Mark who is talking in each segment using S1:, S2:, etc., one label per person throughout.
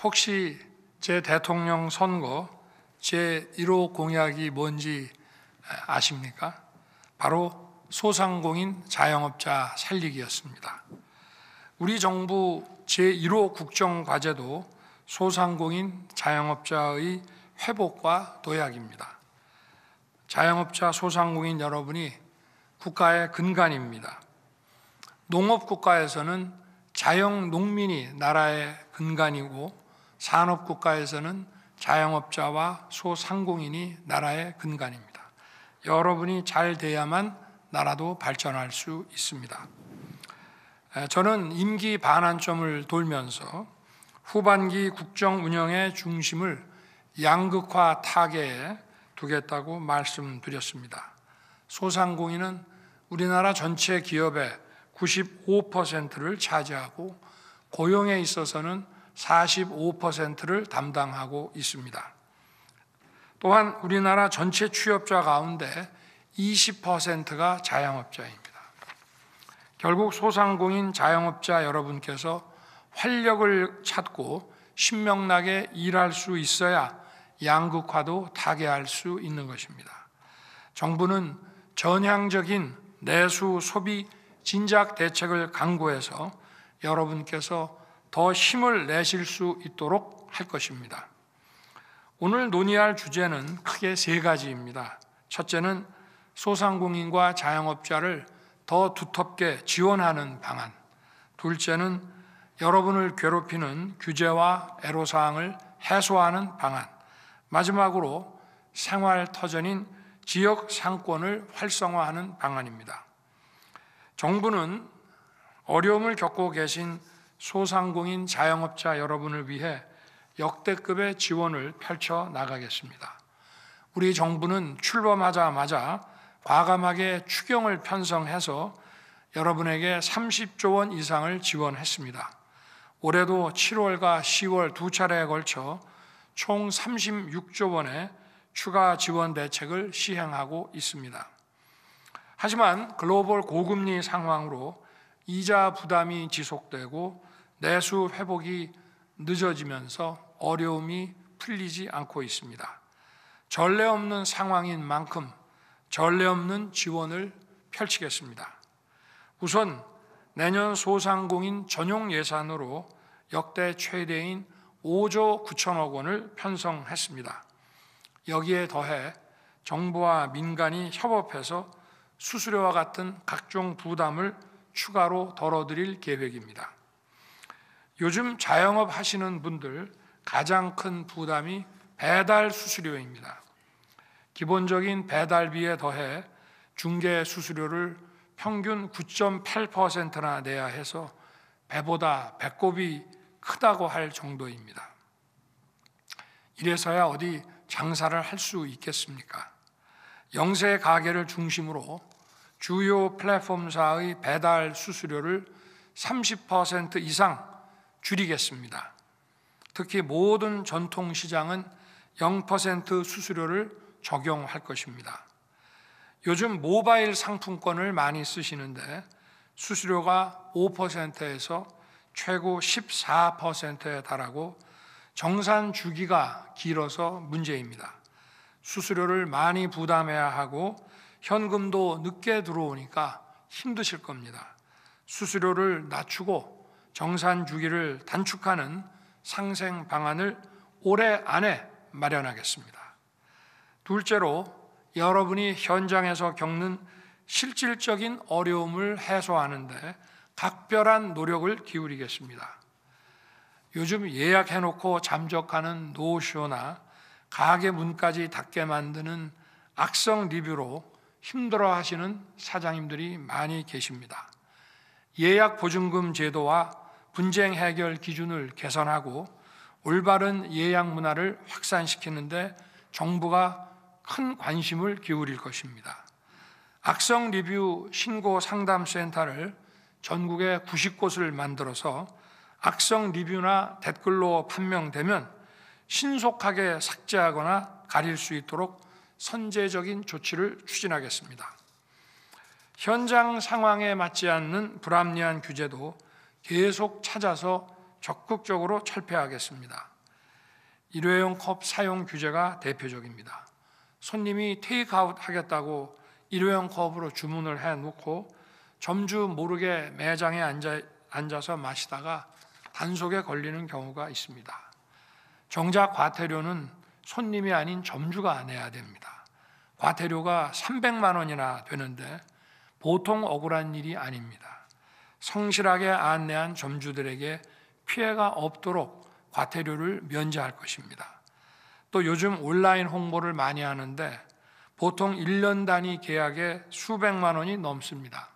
S1: 혹시 제 대통령 선거 제 1호 공약이 뭔지 아십니까? 바로 소상공인 자영업자 살리기였습니다. 우리 정부 제 1호 국정과제도 소상공인 자영업자의 회복과 도약입니다. 자영업자 소상공인 여러분이 국가의 근간입니다. 농업국가에서는 자영농민이 나라의 근간이고 산업국가에서는 자영업자와 소상공인이 나라의 근간입니다. 여러분이 잘 돼야만 나라도 발전할 수 있습니다. 저는 임기 반환점을 돌면서 후반기 국정 운영의 중심을 양극화 타개에 두겠다고 말씀드렸습니다. 소상공인은 우리나라 전체 기업의 95%를 차지하고 고용에 있어서는 45%를 담당하고 있습니다. 또한 우리나라 전체 취업자 가운데 20%가 자영업자입니다. 결국 소상공인 자영업자 여러분께서 활력을 찾고 신명나게 일할 수 있어야 양극화도 타개할 수 있는 것입니다. 정부는 전향적인 내수 소비 진작 대책을 강구해서 여러분께서 더 힘을 내실 수 있도록 할 것입니다. 오늘 논의할 주제는 크게 세 가지입니다. 첫째는 소상공인과 자영업자를 더 두텁게 지원하는 방안. 둘째는 여러분을 괴롭히는 규제와 애로사항을 해소하는 방안. 마지막으로 생활터전인 지역 상권을 활성화하는 방안입니다. 정부는 어려움을 겪고 계신 소상공인 자영업자 여러분을 위해 역대급의 지원을 펼쳐 나가겠습니다. 우리 정부는 출범하자마자 과감하게 추경을 편성해서 여러분에게 30조 원 이상을 지원했습니다. 올해도 7월과 10월 두 차례에 걸쳐 총 36조 원의 추가 지원 대책을 시행하고 있습니다. 하지만 글로벌 고금리 상황으로 이자 부담이 지속되고 내수 회복이 늦어지면서 어려움이 풀리지 않고 있습니다. 전례 없는 상황인 만큼 전례 없는 지원을 펼치겠습니다. 우선 내년 소상공인 전용 예산으로 역대 최대인 5조 9천억 원을 편성했습니다. 여기에 더해 정부와 민간이 협업해서 수수료와 같은 각종 부담을 추가로 덜어드릴 계획입니다. 요즘 자영업 하시는 분들 가장 큰 부담이 배달 수수료입니다. 기본적인 배달비에 더해 중개 수수료를 평균 9.8%나 내야 해서 배보다 배꼽이 크다고 할 정도입니다. 이래서야 어디 장사를 할 수 있겠습니까? 영세 가게를 중심으로 주요 플랫폼사의 배달 수수료를 30% 이상 줄이겠습니다. 특히 모든 전통시장은 0% 수수료를 적용할 것입니다. 요즘 모바일 상품권을 많이 쓰시는데 수수료가 5%에서 최고 14%에 달하고 정산 주기가 길어서 문제입니다. 수수료를 많이 부담해야 하고 현금도 늦게 들어오니까 힘드실 겁니다. 수수료를 낮추고 정산 주기를 단축하는 상생 방안을 올해 안에 마련하겠습니다. 둘째로 여러분이 현장에서 겪는 실질적인 어려움을 해소하는 데 각별한 노력을 기울이겠습니다. 요즘 예약해놓고 잠적하는 노쇼나 가게 문까지 닫게 만드는 악성 리뷰로 힘들어하시는 사장님들이 많이 계십니다. 예약 보증금 제도와 분쟁 해결 기준을 개선하고 올바른 예약 문화를 확산시키는데 정부가 큰 관심을 기울일 것입니다. 악성 리뷰 신고 상담센터를 전국에 90곳을 만들어서 악성 리뷰나 댓글로 판명되면 신속하게 삭제하거나 가릴 수 있도록 선제적인 조치를 추진하겠습니다. 현장 상황에 맞지 않는 불합리한 규제도 계속 찾아서 적극적으로 철폐하겠습니다. 일회용 컵 사용 규제가 대표적입니다. 손님이 테이크아웃 하겠다고 일회용 컵으로 주문을 해놓고 점주 모르게 매장에 앉아서 마시다가 단속에 걸리는 경우가 있습니다. 정작 과태료는 손님이 아닌 점주가 내야 됩니다. 과태료가 300만 원이나 되는데 보통 억울한 일이 아닙니다. 성실하게 안내한 점주들에게 피해가 없도록 과태료를 면제할 것입니다. 또 요즘 온라인 홍보를 많이 하는데 보통 1년 단위 계약에 수백만 원이 넘습니다.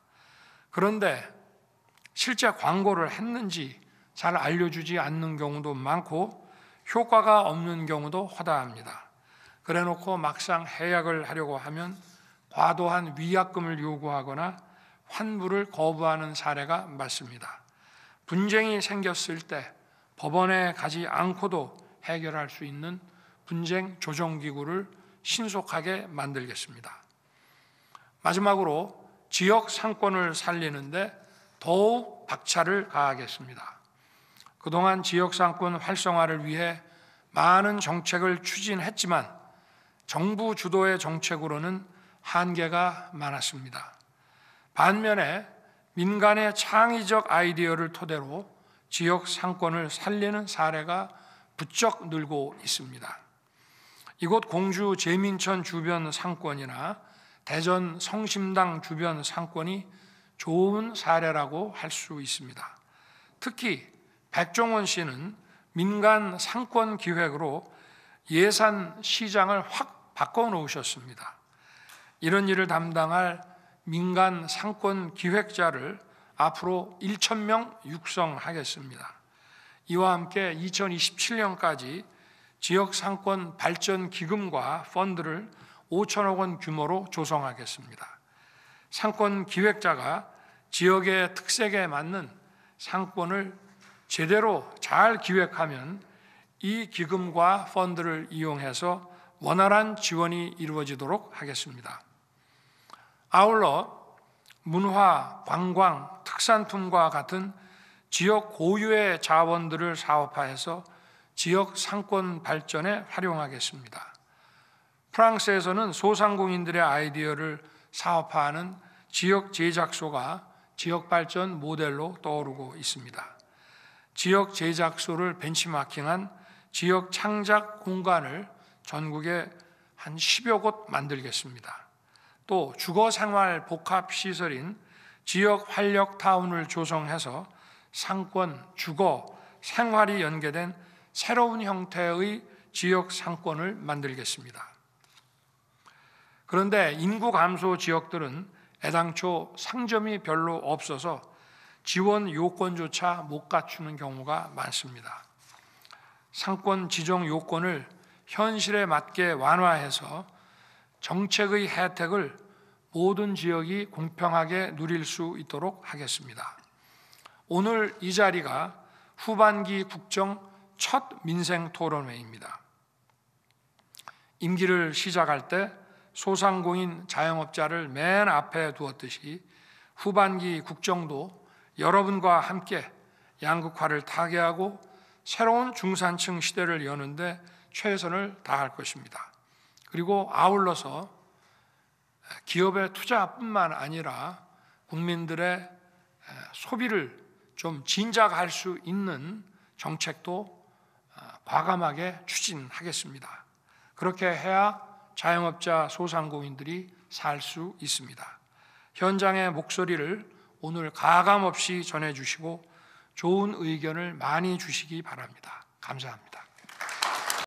S1: 그런데 실제 광고를 했는지 잘 알려주지 않는 경우도 많고 효과가 없는 경우도 허다합니다. 그래놓고 막상 해약을 하려고 하면 과도한 위약금을 요구하거나 환불을 거부하는 사례가 많습니다. 분쟁이 생겼을 때 법원에 가지 않고도 해결할 수 있는 분쟁 조정기구를 신속하게 만들겠습니다. 마지막으로 지역 상권을 살리는데 더욱 박차를 가하겠습니다. 그동안 지역 상권 활성화를 위해 많은 정책을 추진했지만 정부 주도의 정책으로는 한계가 많았습니다. 반면에 민간의 창의적 아이디어를 토대로 지역 상권을 살리는 사례가 부쩍 늘고 있습니다. 이곳 공주 제민천 주변 상권이나 대전 성심당 주변 상권이 좋은 사례라고 할 수 있습니다. 특히 백종원 씨는 민간 상권 기획으로 예산 시장을 확 바꿔놓으셨습니다. 이런 일을 담당할 민간 상권 기획자를 앞으로 1,000명 육성하겠습니다. 이와 함께 2027년까지 지역 상권 발전 기금과 펀드를 5천억 원 규모로 조성하겠습니다. 상권 기획자가 지역의 특색에 맞는 상권을 제대로 잘 기획하면 이 기금과 펀드를 이용해서 원활한 지원이 이루어지도록 하겠습니다. 아울러 문화, 관광, 특산품과 같은 지역 고유의 자원들을 사업화해서 지역 상권 발전에 활용하겠습니다. 프랑스에서는 소상공인들의 아이디어를 사업화하는 지역 제작소가 지역 발전 모델로 떠오르고 있습니다. 지역 제작소를 벤치마킹한 지역 창작 공간을 전국에 한 10여 곳 만들겠습니다. 또 주거생활 복합시설인 지역 활력타운을 조성해서 상권, 주거, 생활이 연계된 새로운 형태의 지역 상권을 만들겠습니다. 그런데 인구 감소 지역들은 애당초 상점이 별로 없어서 지원 요건조차 못 갖추는 경우가 많습니다. 상권 지정 요건을 현실에 맞게 완화해서 정책의 혜택을 모든 지역이 공평하게 누릴 수 있도록 하겠습니다. 오늘 이 자리가 후반기 국정 첫 민생 토론회입니다. 임기를 시작할 때 소상공인 자영업자를 맨 앞에 두었듯이 후반기 국정도 여러분과 함께 양극화를 타개하고 새로운 중산층 시대를 여는데 최선을 다할 것입니다. 그리고 아울러서 기업의 투자뿐만 아니라 국민들의 소비를 좀 진작할 수 있는 정책도 과감하게 추진하겠습니다. 그렇게 해야 자영업자 소상공인들이 살 수 있습니다. 현장의 목소리를 오늘 가감없이 전해주시고 좋은 의견을 많이 주시기 바랍니다. 감사합니다.